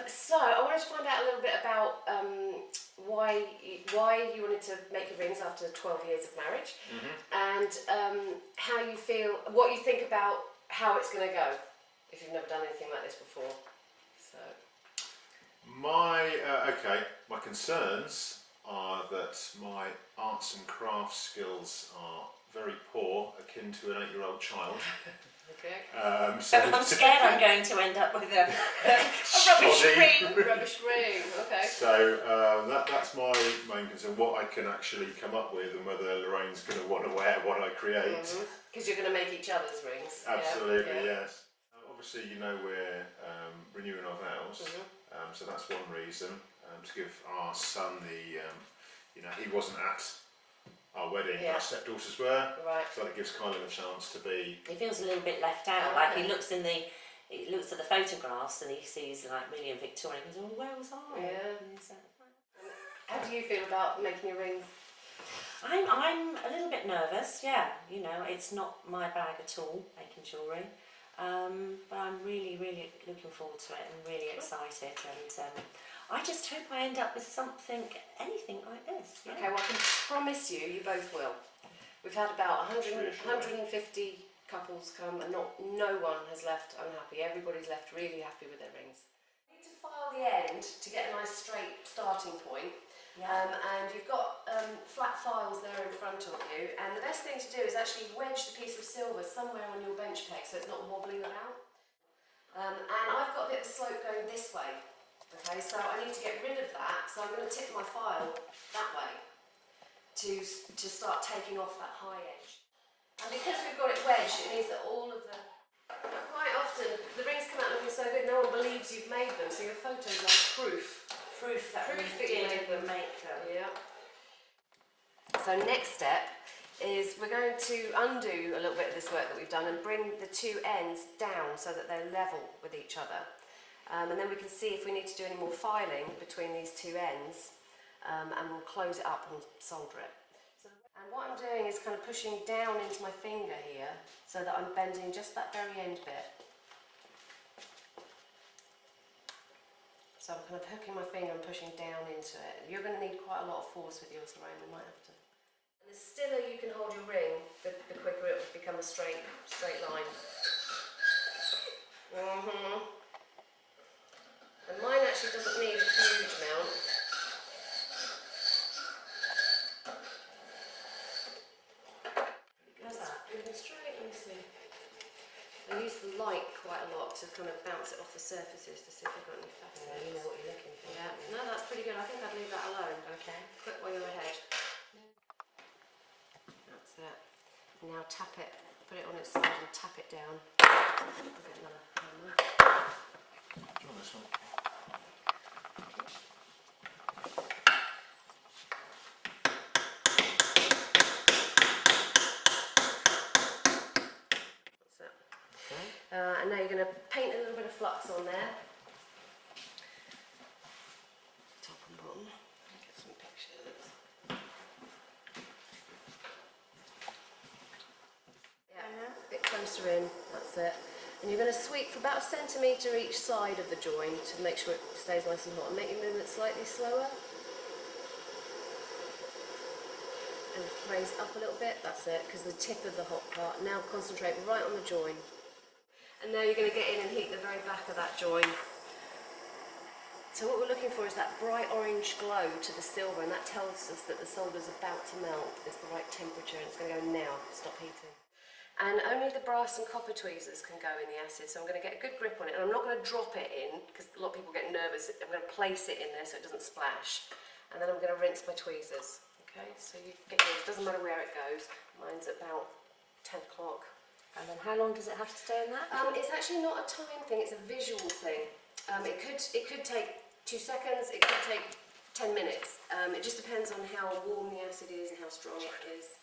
So I wanted to find out a little bit about why you wanted to make your rings after 12 years of marriage, and how you feel, what you think about how it's going to go, if you've never done anything like this before. So my concerns are that my arts and crafts skills are very poor, akin to an 8-year-old child. Okay. So I'm scared I'm going to end up with a rubbish ring. Okay. So that's my main concern, what I can actually come up with and whether Lorraine's going to want to wear what I create. Because you're going to make each other's rings. Absolutely, yes. Obviously, you know, we're renewing our vows, so that's one reason, to give our son the, you know, he wasn't at our wedding, our stepdaughters were, so that gives Kylan a chance to be... He feels a little bit left out, like he looks at the photographs and he sees like Millie and Victoria and goes, oh, where was I? Yeah. How do you feel about making your rings? I'm a little bit nervous, yeah, you know, it's not my bag at all, making jewellery, but I'm really, really looking forward to it and really excited, and I just hope I end up with anything like this. Yeah. Okay, well I can promise you, you both will. We've had about 150 couples come and no one has left unhappy. Everybody's left really happy with their rings. You need to file the end to get a nice straight starting point. Yeah. And you've got flat files there in front of you, and the best thing to do is actually wedge the piece of silver somewhere on your bench peg so it's not wobbling about. And I've got a bit of a slope going this way. Okay, so I need to get rid of that, so I'm going to tip my file that way to start taking off that high edge. And because we've got it wedged, it means that all of the... Quite often, the rings come out looking so good, no one believes you've made them, so your photos are proof. Proof that you make them. Yeah. So next step is we're going to undo a little bit of this work that we've done and bring the two ends down so that they're level with each other. And then we can see if we need to do any more filing between these two ends, and we'll close it up and solder it. And what I'm doing is kind of pushing down into my finger here so that I'm bending just that very end bit. So I'm kind of hooking my finger and pushing down into it. You're going to need quite a lot of force with yours, Lorraine, we might have to. And the stiller you can hold your ring, the quicker it will become a straight line. And mine actually doesn't need a huge amount. How's that? Moving straight, let me see. I use the light quite a lot to kind of bounce it off the surfaces to see if I've got any fat. Yeah, you know what you're looking for. Yeah, no, that's pretty good. I think I'd leave that alone. Okay. Quick while you're ahead. That's it. And now tap it, put it on its side and tap it down. I'll get another hammer. Do you want this one? And now you're going to paint a little bit of flux on there. Top and bottom. Get some pictures. Yeah, a bit closer in, that's it. And you're going to sweep for about 1 centimetre each side of the join to make sure it stays nice and hot. And make your movement slightly slower. And raise up a little bit, that's it, because the tip of the hot part. Now concentrate right on the join. And now you're going to get in and heat the very back of that join. So what we're looking for is that bright orange glow to the silver, and that tells us that the solder's about to melt. It's the right temperature, and it's going to go now. Stop heating. And only the brass and copper tweezers can go in the acid, so I'm going to get a good grip on it. And I'm not going to drop it in, because a lot of people get nervous. I'm going to place it in there so it doesn't splash. And then I'm going to rinse my tweezers. Okay, so you get yours. Doesn't matter where it goes. Mine's about 10 o'clock. And then how long does it have to stay in that? It's actually not a time thing, it's a visual thing. It could take 2 seconds, it could take 10 minutes. It just depends on how warm the acid is and how strong it is.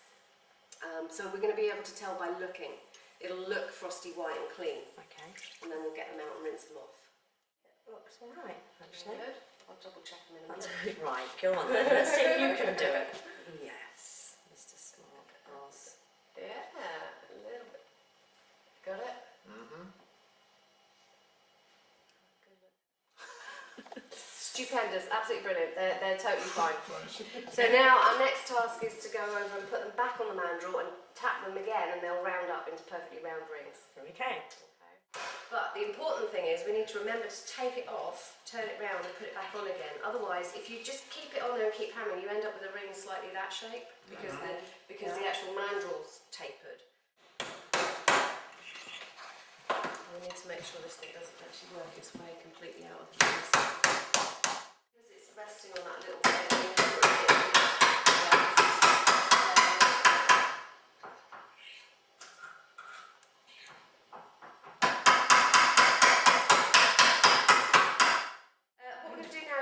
So we're going to be able to tell by looking. It'll look frosty white and clean. Okay. And then we'll get them out and rinse them off. It looks alright, actually. Good. I'll double check them in a minute. Right, go on then. Let's see if you can do it. Yes, Mr. Smart Boss. Yeah, a little bit. Got it? Stupendous, absolutely brilliant. They're totally fine. Right. So now our next task is to go over and put them back on the mandrel and tap them again, and they'll round up into perfectly round rings. Okay. But the important thing is we need to remember to take it off, turn it round and put it back on again. Otherwise, if you just keep it on there and keep hammering, you end up with a ring slightly that shape because the actual mandrel's tapered. And we need to make sure this thing doesn't actually work its way completely out of the rings. Because it's resting on that little bit.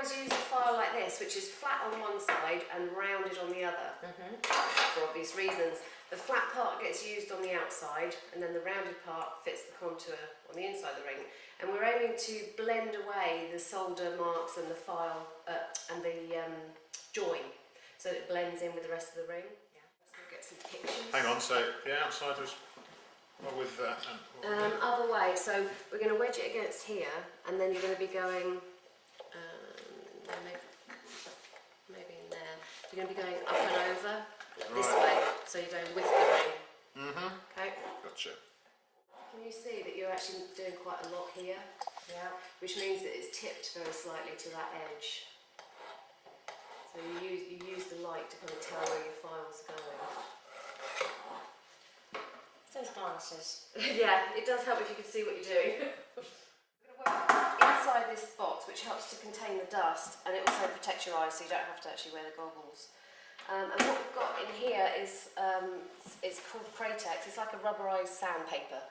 Use a file like this, which is flat on one side and rounded on the other, for obvious reasons. The flat part gets used on the outside, and then the rounded part fits the contour on the inside of the ring. And we're aiming to blend away the solder marks and the file and the join, so that it blends in with the rest of the ring. Yeah. Let's go get some pictures. Hang on, so the outside was with that. Other way, so we're going to wedge it against here, and then you're going to be going. Maybe in there. You're going to be going up and over this way, so you're going with the ring. Okay. Gotcha. Can you see that you're actually doing quite a lot here? Yeah. Which means that it's tipped very slightly to that edge. So you use the light to kind of tell where your file's going. Those glasses. Yeah, it does help if you can see what you're doing. Inside this box, which helps to contain the dust, and it also protects your eyes, so you don't have to actually wear the goggles. And what we've got in here is it's called Pratex. It's like a rubberized sandpaper,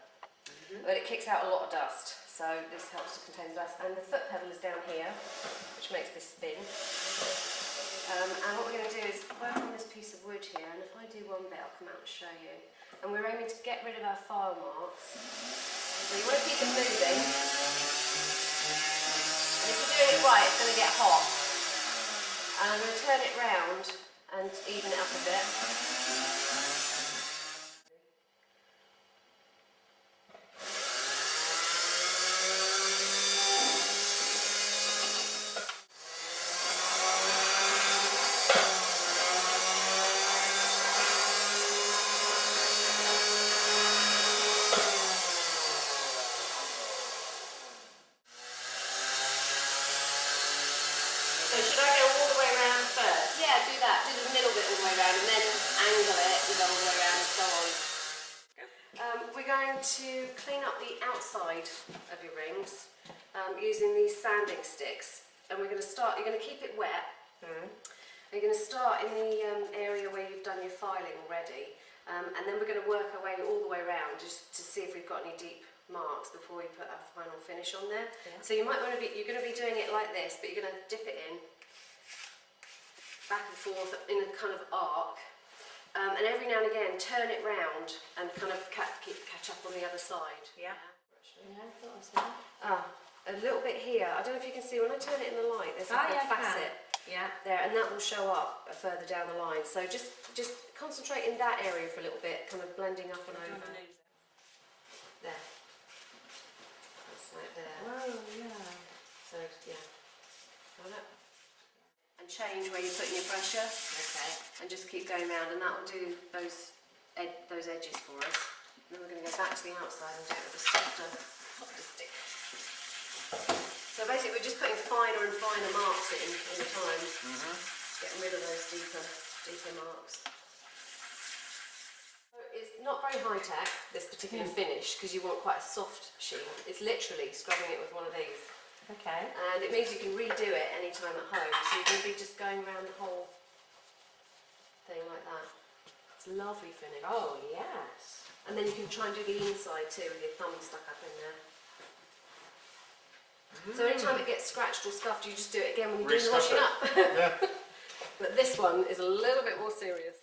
but it kicks out a lot of dust. So this helps to contain the dust. And the foot pedal is down here, which makes this spin. And what we're going to do is work on this piece of wood here. And if I do one bit, I'll come out and show you. And we're aiming to get rid of our file marks. So you want to keep them moving. And if you're doing it right, it's going to get hot. And I'm going to turn it round and even it up a bit. So should I go all the way around first? Yeah, do that. Do the middle bit all the way around and then angle it and go all the way around and so on. We're going to clean up the outside of your rings using these sanding sticks. And we're going to start, you're going to keep it wet. You're going to start in the area where you've done your filing already. And then we're going to work our way all the way around just to see if we've got any deep marks before we put our final finish on there. Yeah. So you might want to be, you're going to be doing it like this, but you're going to dip it in back and forth in a kind of arc, and every now and again turn it round and kind of catch up on the other side. Yeah. A little bit here. I don't know if you can see when I turn it in the light. There's like a facet. Yeah. There, and that will show up further down the line. So just concentrate in that area for a little bit, kind of blending up and over. There. Right there. Oh, yeah. So, yeah. Hold up. And change where you're putting your pressure. Okay. And just keep going round, and that will do those edges for us. And then we're going to go back to the outside and do it with a softer stick. So basically we're just putting finer and finer marks in all the time. Getting rid of those deeper marks. It's not very high tech, this particular finish, because you want quite a soft sheen. It's literally scrubbing it with one of these. Okay. And it means you can redo it any time at home, so you can be just going around the whole thing like that. It's a lovely finish. Oh, yes. And then you can try and do the inside too with your thumb stuck up in there. So anytime it gets scratched or scuffed, you just do it again when you're doing the washing up. Yeah. But this one is a little bit more serious.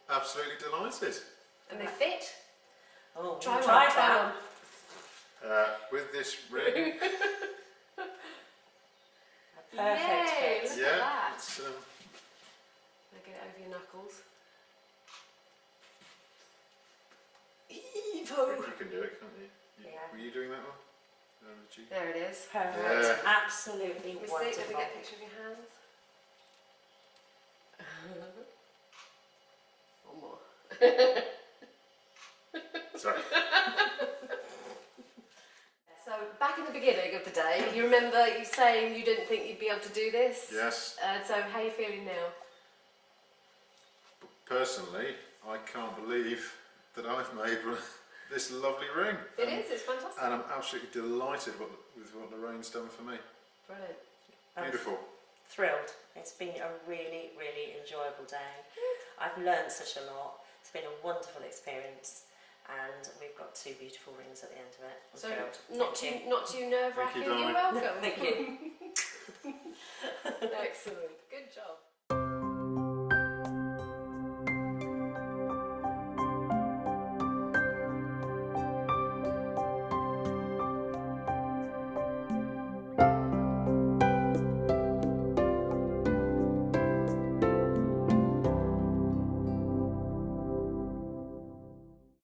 Absolutely delighted. And they fit. Oh, Try one. try Try that. one. With this ring, A perfect Yay, fit. look yeah, at that. it's, Now get it over your knuckles. I Evo. think you can do it, can't you? Yeah. Were you doing that one? Did you? There it is. Perfect. Yeah. Absolutely Let me see. wonderful. Let me get a picture of your hands. One more. Sorry. So back in the beginning of the day, you remember you saying you didn't think you'd be able to do this? Yes. So how are you feeling now? Personally, I can't believe that I've made this lovely ring. It is. It's fantastic. And I'm absolutely delighted with what Lorraine's done for me. Brilliant. I'm Beautiful. thrilled. It's been a really, really enjoyable day. I've learned such a lot. It's been a wonderful experience, and we've got 2 beautiful rings at the end of it. I'm So thrilled. not Thank too nerve Thank you, wracking. You're darling. welcome. Thank you.